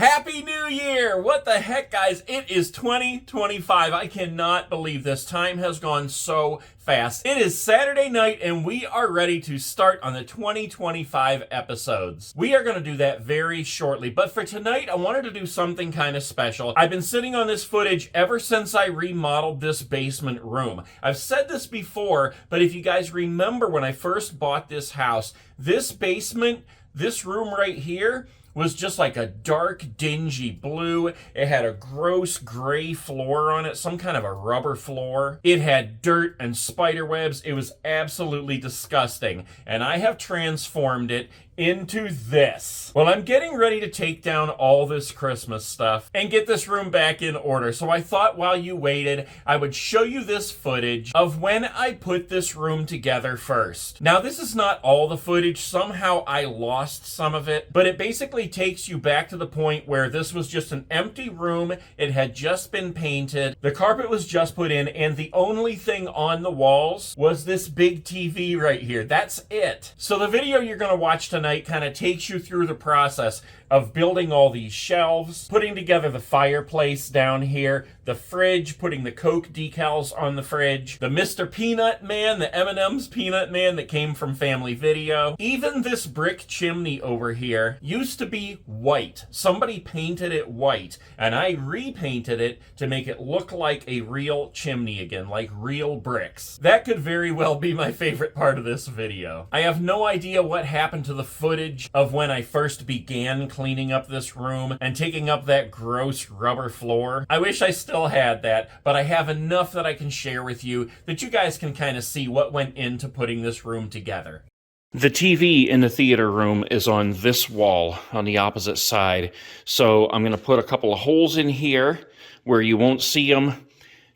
Happy New Year! What the heck, guys? It is 2025. I cannot believe this time has gone so fast. It is Saturday night, and we are ready to start on the 2025 episodes. We are going to do that very shortly, but for tonight, I wanted to do something kind of special. I've been sitting on this footage ever since I remodeled this basement room. I've said this before, but if you guys remember when I first bought this house, this basement, this room right here, was just like a dark, dingy blue. It had a gross gray floor on it, some kind of a rubber floor. It had dirt and spider webs. It was absolutely disgusting. And I have transformed it into this. Well, I'm getting ready to take down all this Christmas stuff and get this room back in order. So I thought while you waited, I would show you this footage of when I put this room together first. Now, this is not all the footage. Somehow I lost some of it, but it basically takes you back to the point where this was just an empty room. It had just been painted. The carpet was just put in, and the only thing on the walls was this big TV right here. That's it. So the video you're going to watch tonight kind of takes you through the process of building all these shelves, putting together the fireplace down here, the fridge, putting the Coke decals on the fridge, the Mr. Peanut Man, the M&M's Peanut Man that came from Family Video. Even this brick chimney over here used to be white. Somebody painted it white, and I repainted it to make it look like a real chimney again, like real bricks. That could very well be my favorite part of this video. I have no idea what happened to the footage of when I first began cleaning up this room and taking up that gross rubber floor. I wish I still had that, but I have enough that I can share with you that you guys can kind of see what went into putting this room together. The TV in the theater room is on this wall on the opposite side, so I'm going to put a couple of holes in here where you won't see them,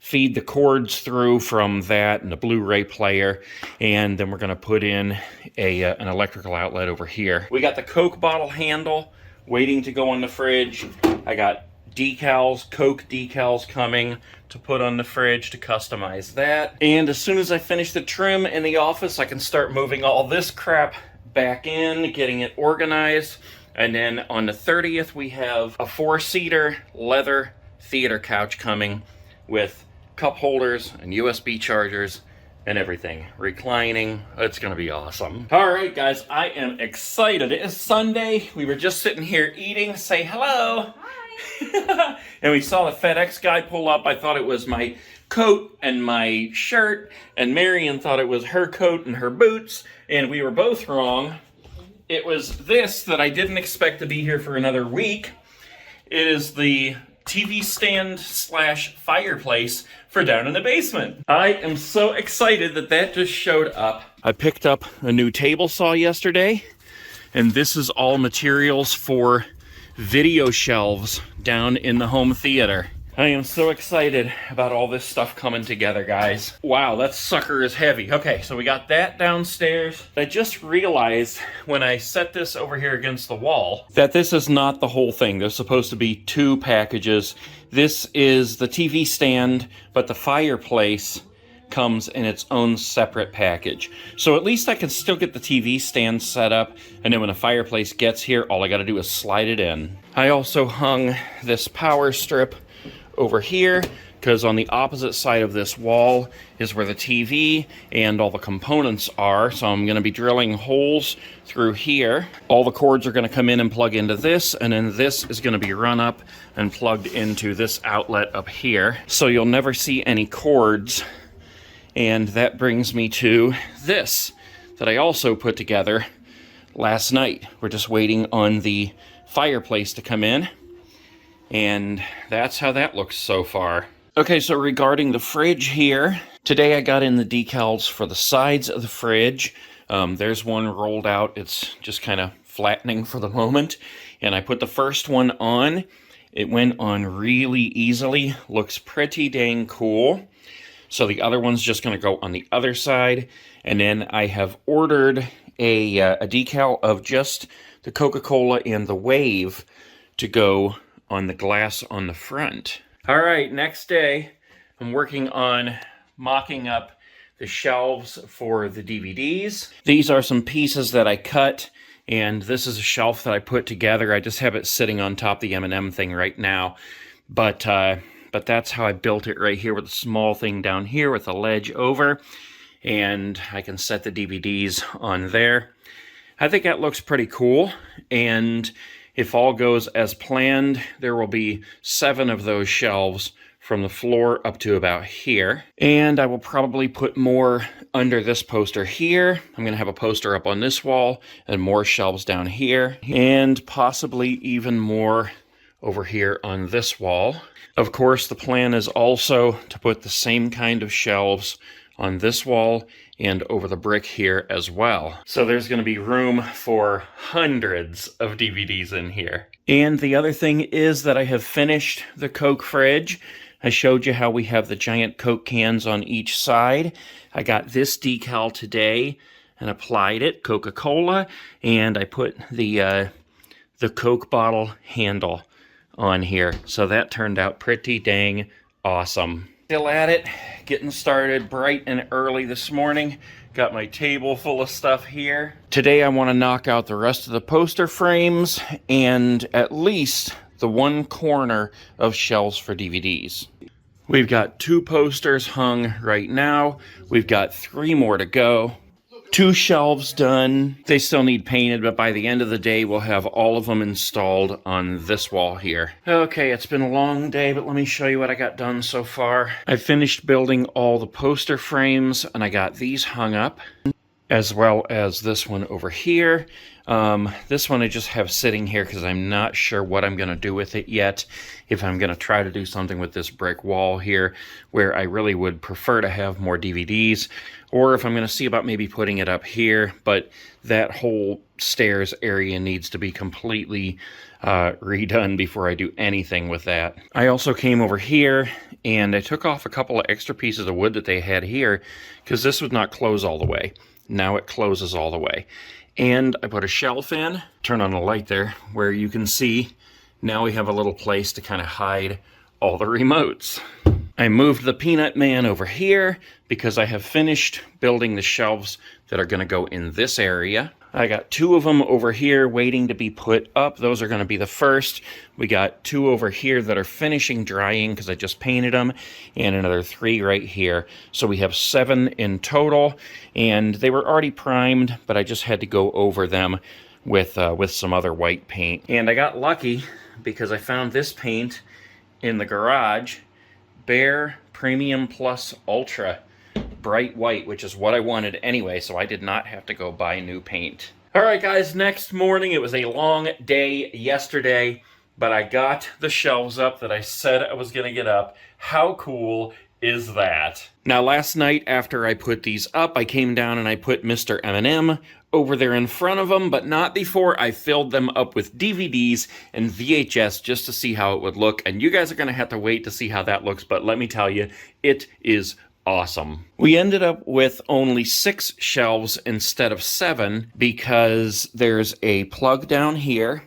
feed the cords through from that and the Blu-ray player, and then we're going to put in an electrical outlet over here. We got the Coke bottle handle waiting to go on the fridge. I got decals, Coke decals coming to put on the fridge to customize that. And as soon as I finish the trim in the office, I can start moving all this crap back in, getting it organized. And then on the 30th, we have a 4-seater leather theater couch coming with cup holders and USB chargers and everything. Reclining. It's gonna be awesome. All right, guys, I am excited. It is Sunday. We were just sitting here eating. Say hello. Hi. And we saw the FedEx guy pull up. I thought it was my coat and my shirt, and Marion thought it was her coat and her boots, and we were both wrong. It was this that I didn't expect to be here for another week. It is the TV stand / fireplace for down in the basement. I am so excited that that just showed up. I picked up a new table saw yesterday, and this is all materials for video shelves down in the home theater. I am so excited about all this stuff coming together, guys. Wow, that sucker is heavy. Okay, so we got that downstairs. I just realized when I set this over here against the wall that this is not the whole thing. There's supposed to be 2 packages. This is the TV stand, but the fireplace comes in its own separate package. So at least I can still get the TV stand set up, and then when the fireplace gets here, all I gotta do is slide it in. I also hung this power strip over here, because on the opposite side of this wall is where the TV and all the components are. So I'm going to be drilling holes through here. All the cords are going to come in and plug into this, and then this is going to be run up and plugged into this outlet up here. So you'll never see any cords. And that brings me to this that I also put together last night. We're just waiting on the fireplace to come in. And that's how that looks so far. Okay, so regarding the fridge here, today I got in the decals for the sides of the fridge. There's one rolled out. It's just kind of flattening for the moment. And I put the first one on. It went on really easily. Looks pretty dang cool. So the other one's just going to go on the other side. And then I have ordered a decal of just the Coca-Cola and the Wave to go on the glass on the front. All right, next day, I'm working on mocking up the shelves for the DVDs. These are some pieces that I cut And this is a shelf that I put together. I just have it sitting on top of the M&M thing right now. But that's how I built it right here, with a small thing down here with a ledge over. And I can set the DVDs on there. I think that looks pretty cool. And if all goes as planned, there will be 7 of those shelves from the floor up to about here. And I will probably put more under this poster here. I'm going to have a poster up on this wall and more shelves down here, and possibly even more over here on this wall. Of course, the plan is also to put the same kind of shelves on this wall and over the brick here as well. So there's going to be room for hundreds of DVDs in here. And the other thing is that I have finished the Coke fridge. I showed you how we have the giant Coke cans on each side. I got this decal today and applied it, Coca-Cola, and I put the Coke bottle handle on here. So that turned out pretty dang awesome. Still at it, getting started bright and early this morning. Got my table full of stuff here. Today I want to knock out the rest of the poster frames and at least the one corner of shelves for DVDs. We've got 2 posters hung right now. We've got 3 more to go. 2 shelves done. They still need painted, but by the end of the day, we'll have all of them installed on this wall here. Okay, it's been a long day, but let me show you what I got done so far. I finished building all the poster frames, and I got these hung up, as well as this one over here. This one I just have sitting here because I'm not sure what I'm going to do with it yet. If I'm going to try to do something with this brick wall here, where I really would prefer to have more DVDs, or if I'm going to see about maybe putting it up here, but that whole stairs area needs to be completely redone before I do anything with that. I also came over here and I took off a couple of extra pieces of wood that they had here because this would not close all the way. Now it closes all the way. And I put a shelf in, turn on the light there, where you can see now we have a little place to kind of hide all the remotes. I moved the Peanut Man over here because I have finished building the shelves that are going to go in this area. I got 2 of them over here waiting to be put up. Those are going to be the first. We got 2 over here that are finishing drying because I just painted them, and another 3 right here. So we have 7 in total, and they were already primed, but I just had to go over them with some other white paint. And I got lucky because I found this paint in the garage, Behr Premium Plus Ultra bright white, which is what I wanted anyway, so I did not have to go buy new paint. Alright guys, next morning, it was a long day yesterday, but I got the shelves up that I said I was going to get up. How cool is that? Now last night after I put these up, I came down and I put Mr. M&M over there in front of them, but not before I filled them up with DVDs and VHS just to see how it would look, and you guys are going to have to wait to see how that looks, but let me tell you, it is awesome. We ended up with only 6 shelves instead of 7 because there's a plug down here,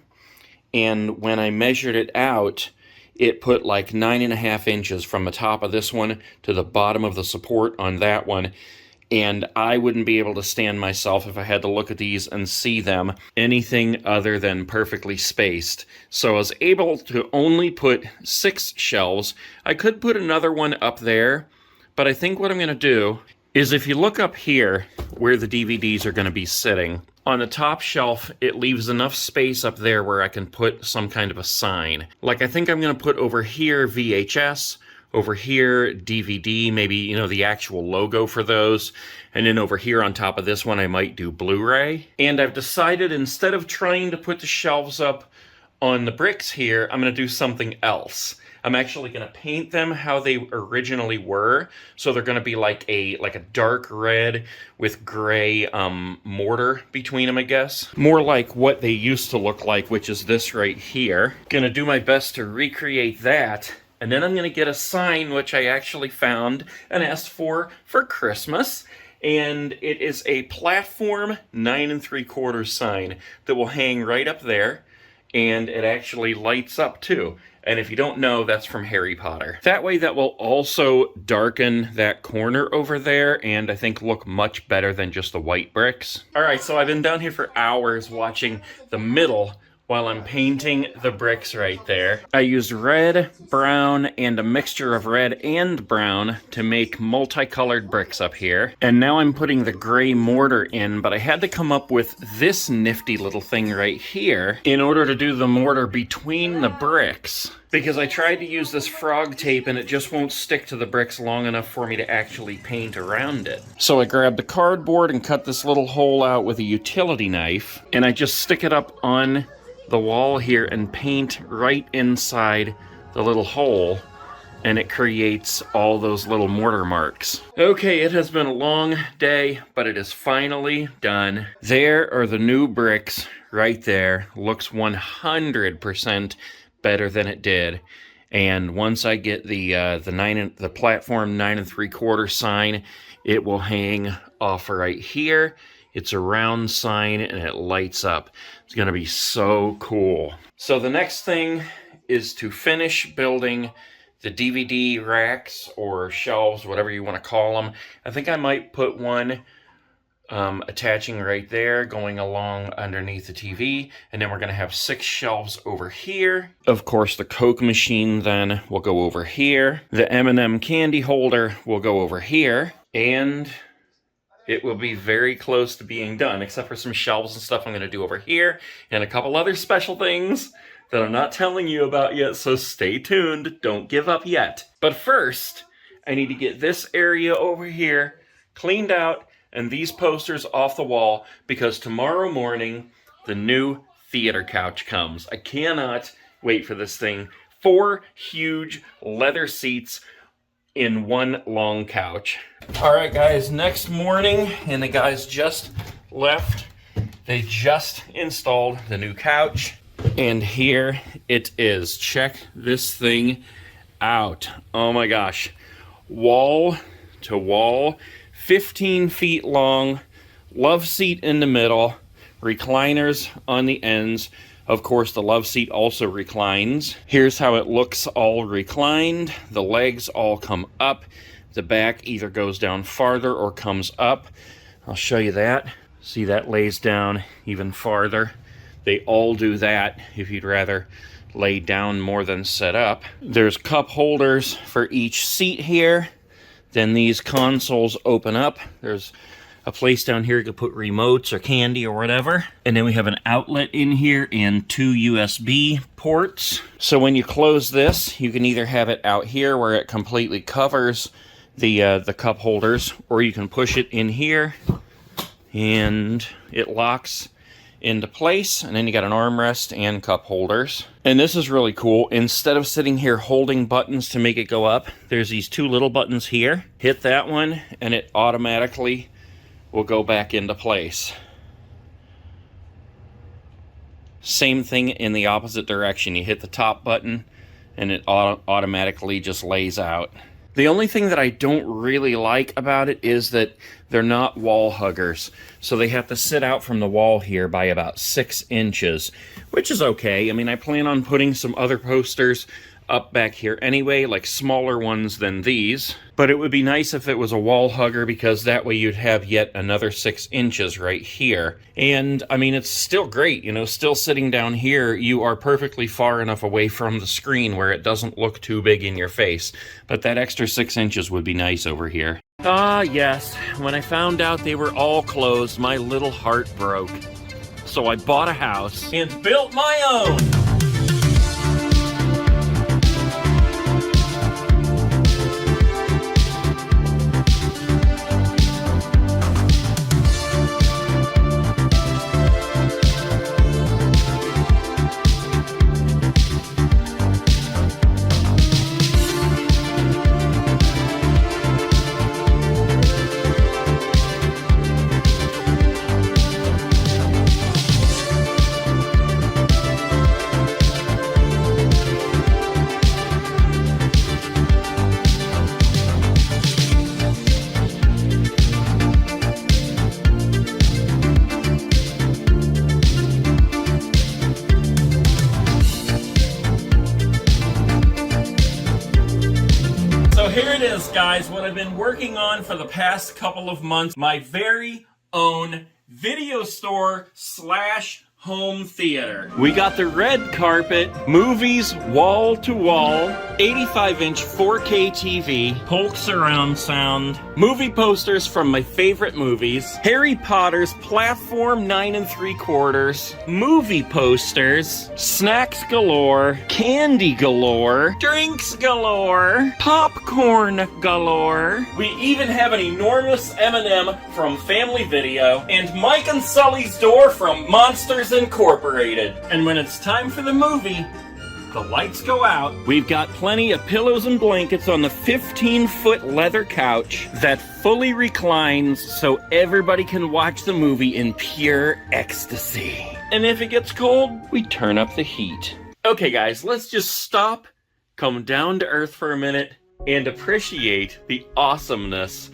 and when I measured it out, it put like 9.5 inches from the top of this one to the bottom of the support on that one, and I wouldn't be able to stand myself if I had to look at these and see them anything other than perfectly spaced. So I was able to only put 6 shelves. I could put another one up there, but I think what I'm going to do is if you look up here where the DVDs are going to be sitting, on the top shelf, it leaves enough space up there where I can put some kind of a sign. Like I think I'm going to put over here VHS, over here DVD, maybe, you know, the actual logo for those. And then over here on top of this one, I might do Blu-ray. And I've decided instead of trying to put the shelves up on the bricks here, I'm going to do something else. I'm actually going to paint them how they originally were. So they're going to be like a dark red with gray mortar between them, I guess. More like what they used to look like, which is this right here. Going to do my best to recreate that. And then I'm going to get a sign, which I actually found and asked for Christmas. And it is a platform 9 3/4 sign that will hang right up there. And it actually lights up too. And if you don't know, that's from Harry Potter. That way that will also darken that corner over there and I think look much better than just the white bricks. All right, so I've been down here for hours watching the middle while I'm painting the bricks right there. I used red, brown, and a mixture of red and brown to make multicolored bricks up here. And now I'm putting the gray mortar in, but I had to come up with this nifty little thing right here in order to do the mortar between the bricks. Because I tried to use this frog tape and it just won't stick to the bricks long enough for me to actually paint around it. So I grabbed the cardboard and cut this little hole out with a utility knife, and I just stick it up on the wall here and paint right inside the little hole, and it creates all those little mortar marks. Okay, it has been a long day, but it is finally done. There are the new bricks right there. Looks 100% better than it did. And once I get the platform 9 3/4 sign, it will hang off right here. It's a round sign and it lights up. It's gonna be so cool. So the next thing is to finish building the DVD racks or shelves, whatever you want to call them. I think I might put one attaching right there, going along underneath the TV, and then we're going to have 6 shelves over here. Of course, the Coke machine then will go over here. The M&M candy holder will go over here, and it will be very close to being done, except for some shelves and stuff I'm going to do over here, and a couple other special things that I'm not telling you about yet, so stay tuned. Don't give up yet. But first, I need to get this area over here cleaned out and these posters off the wall, because tomorrow morning, the new theater couch comes. I cannot wait for this thing. 4 huge leather seats in one long couch. All right, guys, next morning, and the guys just left. They just installed the new couch, and here it is. Check this thing out. Oh my gosh. Wall to wall, 15 feet long, love seat in the middle, recliners on the ends. Of course, the love seat also reclines. Here's how it looks all reclined. The legs all come up. The back either goes down farther or comes up. I'll show you that. See, that lays down even farther. They all do that if you'd rather lay down more than sit up. There's cup holders for each seat here. Then these consoles open up. There's a place down here you can put remotes or candy or whatever. And then we have an outlet in here and 2 USB ports. So when you close this, you can either have it out here where it completely covers the cup holders, or you can push it in here and it locks into place, and then you got an armrest and cup holders. And this is really cool. Instead of sitting here holding buttons to make it go up, there's these 2 little buttons here. Hit that one and it automatically will go back into place. Same thing in the opposite direction. You hit the top button and it automatically just lays out. The only thing that I don't really like about it is that they're not wall huggers. So they have to sit out from the wall here by about 6 inches, which is okay. I mean, I plan on putting some other posters up back here anyway, like smaller ones than these. But it would be nice if it was a wall hugger, because that way you'd have yet another 6 inches right here. And I mean, it's still great, you know, still sitting down here, you are perfectly far enough away from the screen where it doesn't look too big in your face. But that extra 6 inches would be nice over here. Ah, yes, when I found out they were all closed, my little heart broke. So I bought a house and built my own. here it is, guys, what I've been working on for the past couple of months. My very own video store slash home theater. We got the red carpet, movies wall to wall, 85-inch 4K TV, Hulk surround sound, movie posters from my favorite movies, Harry Potter's platform 9 3/4, movie posters, snacks galore, candy galore, drinks galore, popcorn galore. We even have an enormous M&M from Family Video, and Mike and Sully's door from Monsters Incorporated. And when it's time for the movie, the lights go out. We've got plenty of pillows and blankets on the 15-foot leather couch that fully reclines so everybody can watch the movie in pure ecstasy. And if it gets cold, we turn up the heat. Okay, guys, let's just stop, come down to earth for a minute, and appreciate the awesomeness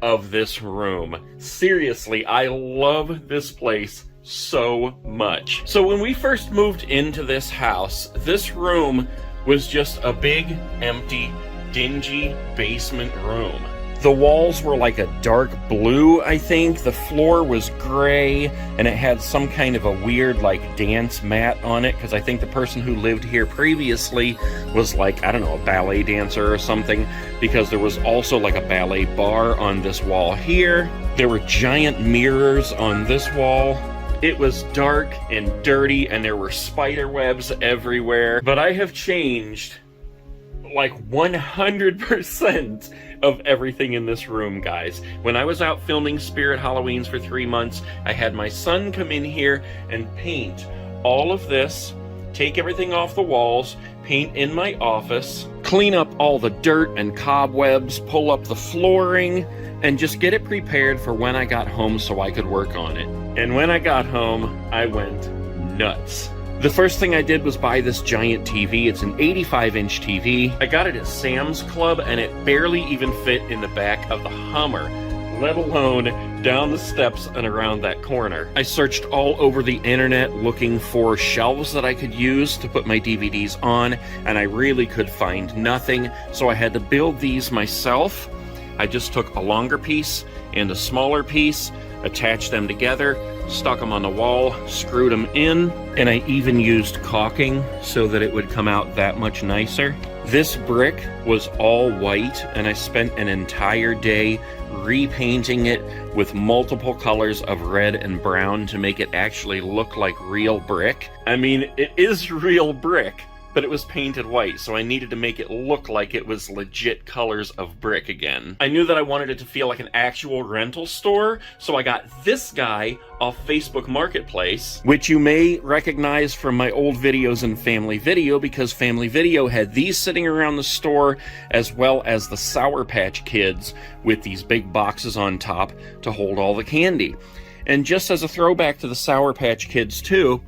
of this room. Seriously, I love this place so much. So when we first moved into this house, this room was just a big, empty, dingy basement room. The walls were like a dark blue, I think. The floor was gray, and it had some kind of a weird, like, dance mat on it, because I think the person who lived here previously was like, I don't know, a ballet dancer or something, because there was also like a ballet bar on this wall here. There were giant mirrors on this wall. It was dark and dirty, and there were spider webs everywhere. But I have changed like 100% of everything in this room, guys. When I was out filming Spirit Halloweens for 3 months, I had my son come in here and paint all of this, take everything off the walls, paint in my office, clean up all the dirt and cobwebs, pull up the flooring, and just get it prepared for when I got home so I could work on it. And when I got home, I went nuts. The first thing I did was buy this giant TV. It's an 85-inch TV. I got it at Sam's Club, and it barely even fit in the back of the Hummer, let alone down the steps and around that corner. I searched all over the internet looking for shelves that I could use to put my DVDs on, and I really could find nothing, so I had to build these myself. I just took a longer piece and a smaller piece, attached them together, stuck them on the wall, screwed them in, and I even used caulking so that it would come out that much nicer. This brick was all white, and I spent an entire day repainting it with multiple colors of red and brown to make it actually look like real brick. I mean, it is real brick, but it was painted white, so I needed to make it look like it was legit colors of brick again. I knew that I wanted it to feel like an actual rental store, so I got this guy off Facebook Marketplace, which you may recognize from my old videos in Family Video, because Family Video had these sitting around the store, as well as the Sour Patch Kids with these big boxes on top to hold all the candy. And just as a throwback to the Sour Patch Kids too,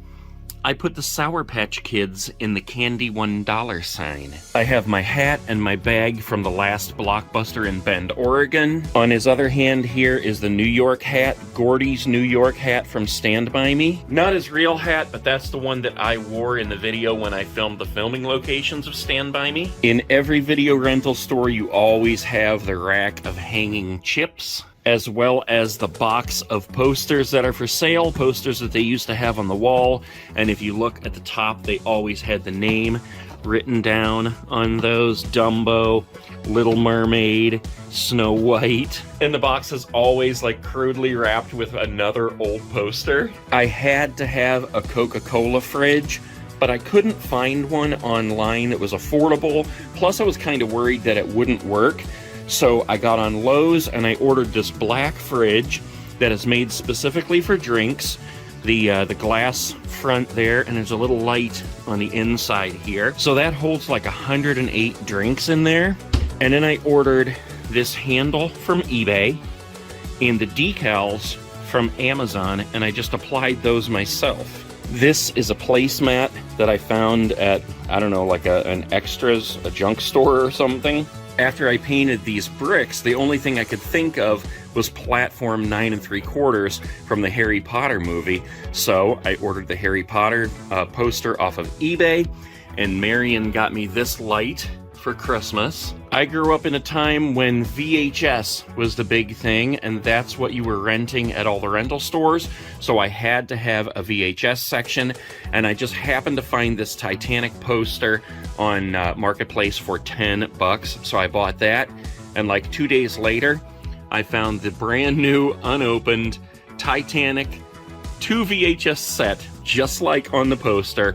I put the Sour Patch Kids in the candy $1 sign. I have my hat and my bag from the last Blockbuster in Bend, Oregon. On his other hand here is the New York hat, Gordy's New York hat from Stand By Me. Not his real hat, but that's the one that I wore in the video when I filmed the filming locations of Stand By Me. In every video rental store, you always have the rack of hanging chips, as well as the box of posters that are for sale, posters that they used to have on the wall. And if you look at the top, they always had the name written down on those: Dumbo, Little Mermaid, Snow White. And the box is always like crudely wrapped with another old poster. I had to have a Coca-Cola fridge, but I couldn't find one online that was affordable. Plus I was kind of worried that it wouldn't work. So I got on Lowe's and I ordered this black fridge that is made specifically for drinks. The glass front there, and there's a little light on the inside here. So that holds like 108 drinks in there. And then I ordered this handle from eBay and the decals from Amazon, and I just applied those myself. This is a placemat that I found at, I don't know, like an extras, a junk store or something. After I painted these bricks, the only thing I could think of was platform 9 3/4 from the Harry Potter movie. So I ordered the Harry Potter poster off of eBay, and Marion got me this light for Christmas. I grew up in a time when VHS was the big thing, and that's what you were renting at all the rental stores. So I had to have a VHS section, and I just happened to find this Titanic poster on Marketplace for $10. So I bought that, and like 2 days later, I found the brand new unopened Titanic 2 VHS set, just like on the poster,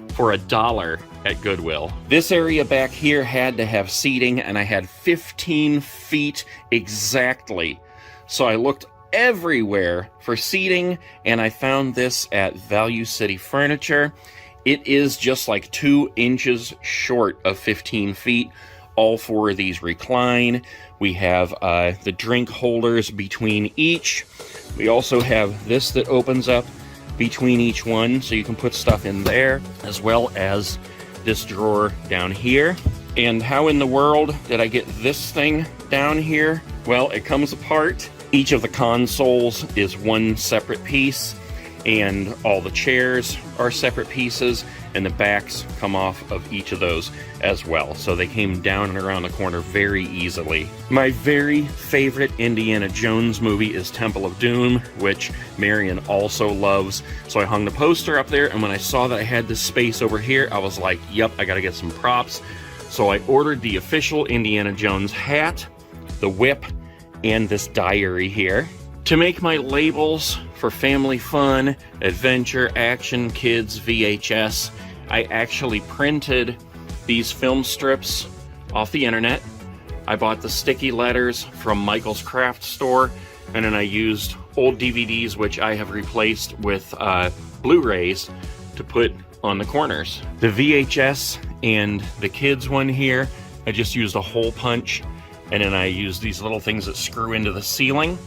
for $1 at Goodwill. This area back here had to have seating, and I had 15 feet exactly. So I looked everywhere for seating, and I found this at Value City Furniture. It is just like 2 inches short of 15 feet. All 4 of these recline. We have the drink holders between each. We also have this that opens up between each one, so you can put stuff in there, as well as this drawer down here. And how in the world did I get this thing down here? Well, it comes apart. Each of the consoles is one separate piece, and all the chairs are separate pieces, and the backs come off of each of those as well. So they came down and around the corner very easily. My very favorite Indiana Jones movie is Temple of Doom, which Marion also loves. So I hung the poster up there, and when I saw that I had this space over here, I was like, yep, I gotta get some props. So I ordered the official Indiana Jones hat, the whip, and this diary here. To make my labels for family fun, adventure, action, kids, VHS, I actually printed these film strips off the internet. I bought the sticky letters from Michael's Craft Store, and then I used old DVDs, which I have replaced with Blu-rays, to put on the corners. The VHS and the kids one here, I just used a hole punch, and then I used these little things that screw into the ceiling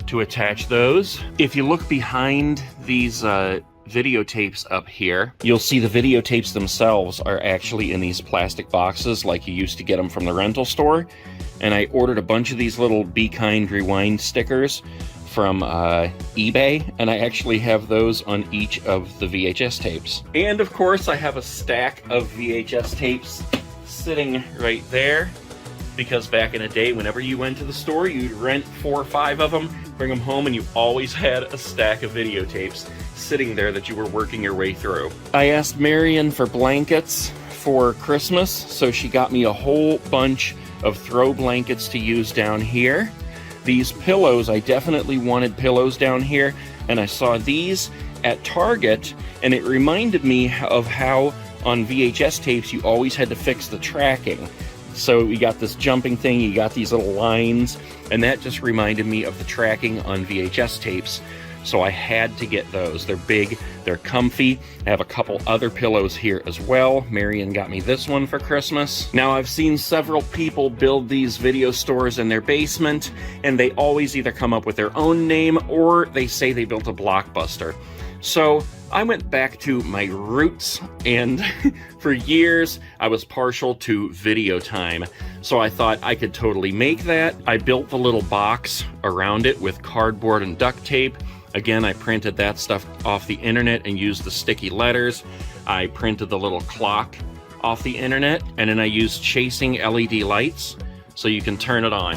to attach those. If you look behind these videotapes up here, you'll see the videotapes themselves are actually in these plastic boxes like you used to get them from the rental store. And I ordered a bunch of these little Be Kind Rewind stickers from eBay, and I actually have those on each of the VHS tapes. And of course, I have a stack of VHS tapes sitting right there, because back in the day, whenever you went to the store, you'd rent 4 or 5 of them, bring them home, and you always had a stack of videotapes sitting there that you were working your way through. I asked Marion for blankets for Christmas, so she got me a whole bunch of throw blankets to use down here. These pillows, I definitely wanted pillows down here, and I saw these at Target, and it reminded me of how on VHS tapes you always had to fix the tracking. So you got this jumping thing, you got these little lines, and that just reminded me of the tracking on VHS tapes. So I had to get those. They're big, they're comfy. I have a couple other pillows here as well. Marion got me this one for Christmas. Now, I've seen several people build these video stores in their basement, and they always either come up with their own name or they say they built a Blockbuster. So I went back to my roots, and for years I was partial to Video Time. So I thought I could totally make that. I built the little box around it with cardboard and duct tape. Again, I printed that stuff off the internet and used the sticky letters. I printed the little clock off the internet, and then I used chasing LED lights so you can turn it on.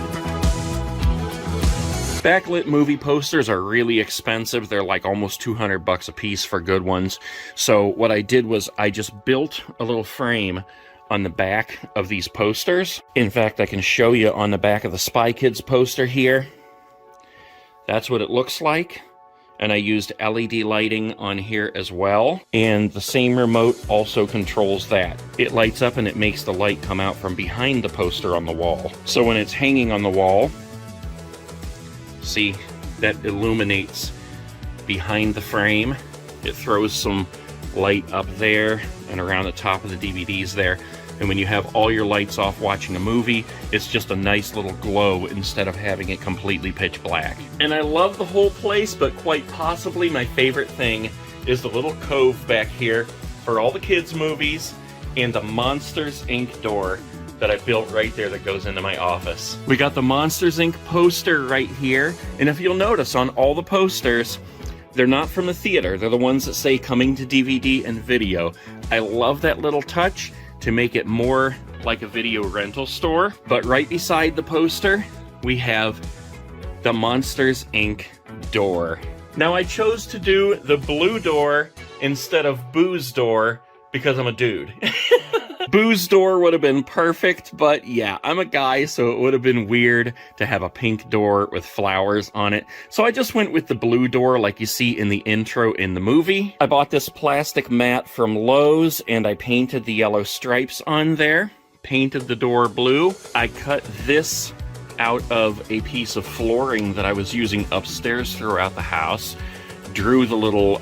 Backlit movie posters are really expensive. They're like almost $200 a piece for good ones. So what I did was I just built a little frame on the back of these posters. In fact, I can show you on the back of the Spy Kids poster here. That's what it looks like. And I used LED lighting on here as well. And the same remote also controls that. It lights up and it makes the light come out from behind the poster on the wall. So when it's hanging on the wall, see, that illuminates behind the frame. It throws some light up there and around the top of the DVDs there. And when you have all your lights off watching a movie, it's just a nice little glow instead of having it completely pitch black. And I love the whole place, but quite possibly my favorite thing is the little cove back here for all the kids' movies and the Monsters, Inc. door that I built right there that goes into my office. We got the Monsters, Inc. poster right here, and if you'll notice on all the posters, they're not from the theater. They're the ones that say coming to DVD and video. I love that little touch to make it more like a video rental store. But right beside the poster, we have the Monsters, Inc. door. Now, I chose to do the blue door instead of Boo's door because I'm a dude. Boo's door would have been perfect, but yeah, I'm a guy, so it would have been weird to have a pink door with flowers on it. So I just went with the blue door like you see in the intro in the movie. I bought this plastic mat from Lowe's, and I painted the yellow stripes on there. Painted the door blue. I cut this out of a piece of flooring that I was using upstairs throughout the house. Drew the little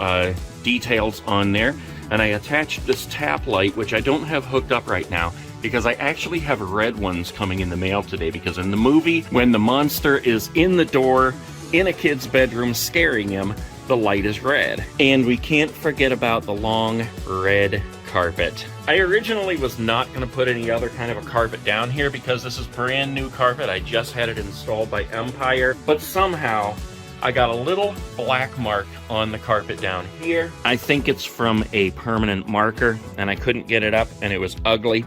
details on there. And I attached this tap light, which I don't have hooked up right now, because I actually have red ones coming in the mail today, because in the movie, when the monster is in the door, in a kid's bedroom, scaring him, the light is red. And we can't forget about the long red carpet. I originally was not going to put any other kind of a carpet down here, because this is brand new carpet. I just had it installed by Empire, but somehow I got a little black mark on the carpet down here. I think it's from a permanent marker, and I couldn't get it up, and it was ugly.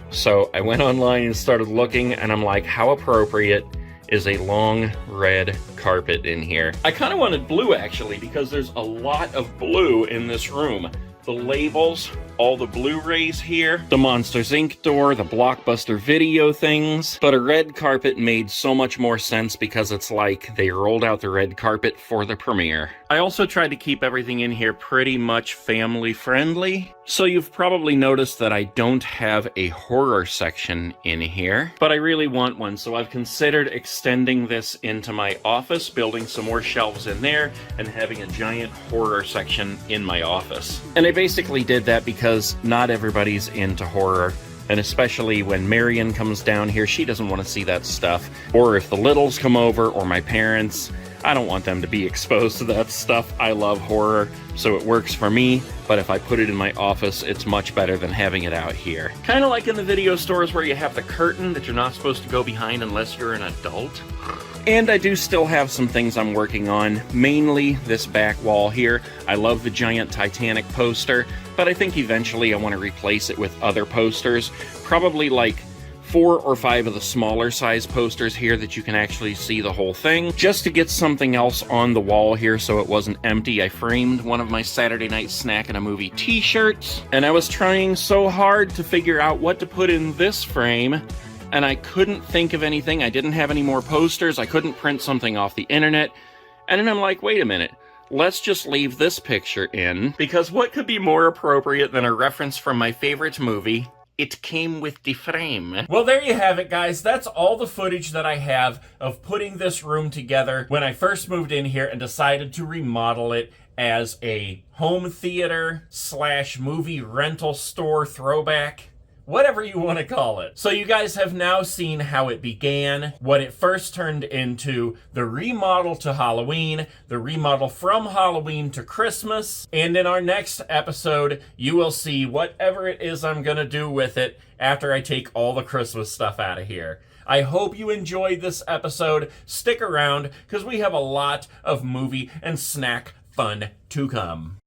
So I went online and started looking, and I'm like, how appropriate is a long red carpet in here? I kind of wanted blue, actually, because there's a lot of blue in this room. The labels, all the Blu-rays here, the Monsters, Inc. door, the Blockbuster video things. But a red carpet made so much more sense because it's like they rolled out the red carpet for the premiere. I also tried to keep everything in here pretty much family friendly. So you've probably noticed that I don't have a horror section in here, but I really want one. So I've considered extending this into my office, building some more shelves in there, and having a giant horror section in my office. And I basically did that because not everybody's into horror. And especially when Marion comes down here, she doesn't want to see that stuff. Or if the littles come over, or my parents, I don't want them to be exposed to that stuff. I love horror, so it works for me, but if I put it in my office, it's much better than having it out here. Kind of like in the video stores where you have the curtain that you're not supposed to go behind unless you're an adult. And I do still have some things I'm working on, mainly this back wall here. I love the giant Titanic poster, but I think eventually I want to replace it with other posters, probably like 4 or 5 of the smaller size posters here that you can actually see the whole thing. Just to get something else on the wall here so it wasn't empty, I framed one of my Saturday Night Snack in a Movie t-shirts, and I was trying so hard to figure out what to put in this frame, and I couldn't think of anything. I didn't have any more posters. I couldn't print something off the internet. And then I'm like, wait a minute. Let's just leave this picture in, because what could be more appropriate than a reference from my favorite movie, It Came with the Frame. Well, there you have it, guys. That's all the footage that I have of putting this room together when I first moved in here and decided to remodel it as a home theater / movie rental store throwback. Whatever you want to call it. So you guys have now seen how it began, what it first turned into, the remodel to Halloween, the remodel from Halloween to Christmas, and in our next episode, you will see whatever it is I'm going to do with it after I take all the Christmas stuff out of here. I hope you enjoyed this episode. Stick around, because we have a lot of movie and snack fun to come.